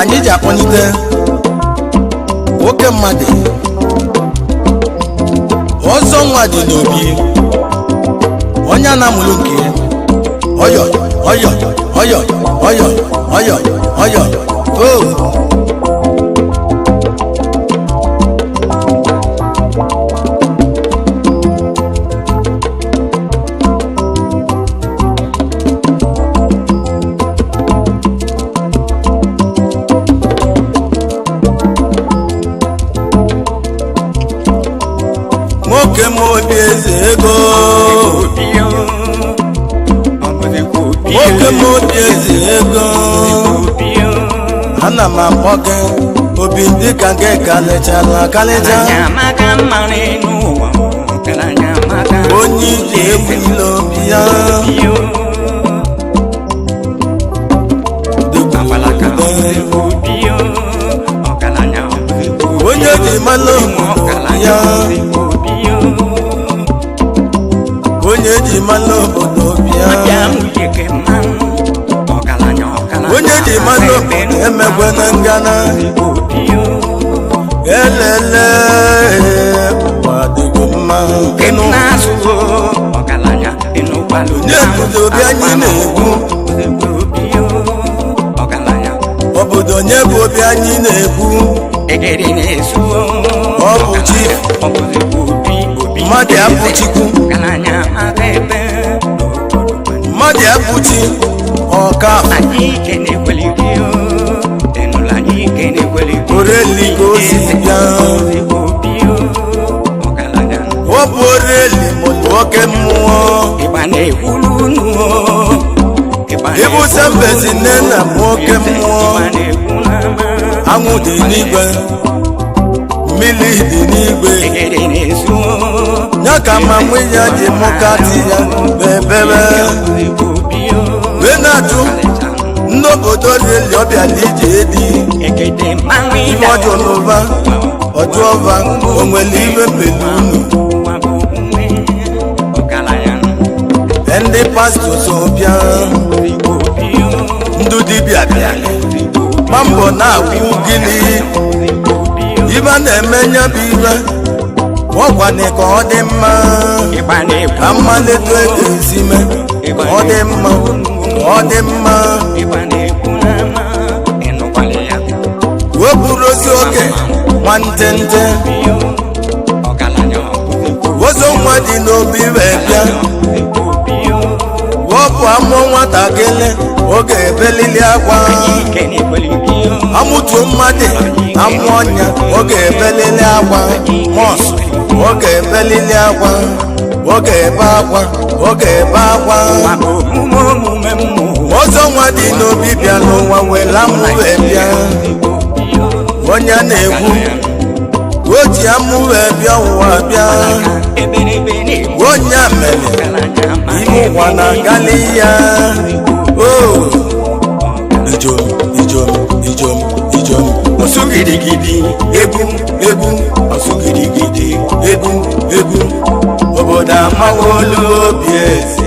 Anyị ji akpọnite nwoke mmadụ ọzọ nwa dị n'obi onye na-amụrụ nke ọyọ ọyọ ọyọ ọyọ ọyọ ọyọ nwoke m obi eze ego nwoke m obi eze ego ana m akpọ gị obi dịka gị kalịchala kalịcha onye ije egbula obi ya onye ji mmanụ ya onye ji mmanụ obodo bịa onye ji mmanụ obodo emekwe na ngana elele wadịgo mma onye obodo bịa anyị na-egwu obodo onye bụ obi anyị na-egwu ọ bụ chi mmadụ abụchikwu mmadụ abụchi ọka oreli ka o si bịa ọ bụ oreli nwoke mmụọ ịbụsa mbezi nne na nwoke mmụọ anwụ dị n'igwe mmiri dị n'igwe ya ka ma nwunye ya ji mụkati ya bebebe wee na-achụ ndị obodo rili ọbịa n'ije edi ife ọjọọ n'ụba ọjọọva onwere iwe mpeli unu ndị pastọ so bịa ndị dibịa bịa ma mbọ na-akwụ gịnị ibe na-eme nya bụ ibe ọgwana ka ọ dị mma ka mmalite ego ezime ọ dị mma ọ dị mma wepụrụ ozi oge nwantente ozo nwa dị n'obi wee bịa wọpụ amụọ nwatakịrị oge ebelili akwa amụtuo mmadụ amụ ọnya oge ebelili akwa mọs oge ebelili akwa oge ebe akwa oge ebe akwa ọzọ nwa dị n'obi bịa n'ụwa were amụ wee bịa onye na-egwu o ji amụ wee bịa ụwa bịa onye mere ime ụwa na agali ya ijom ijom ijom ijom ọsụgidigidi egwu egwu ọsụgidigidi egwu egwu obodo amawolu obi eze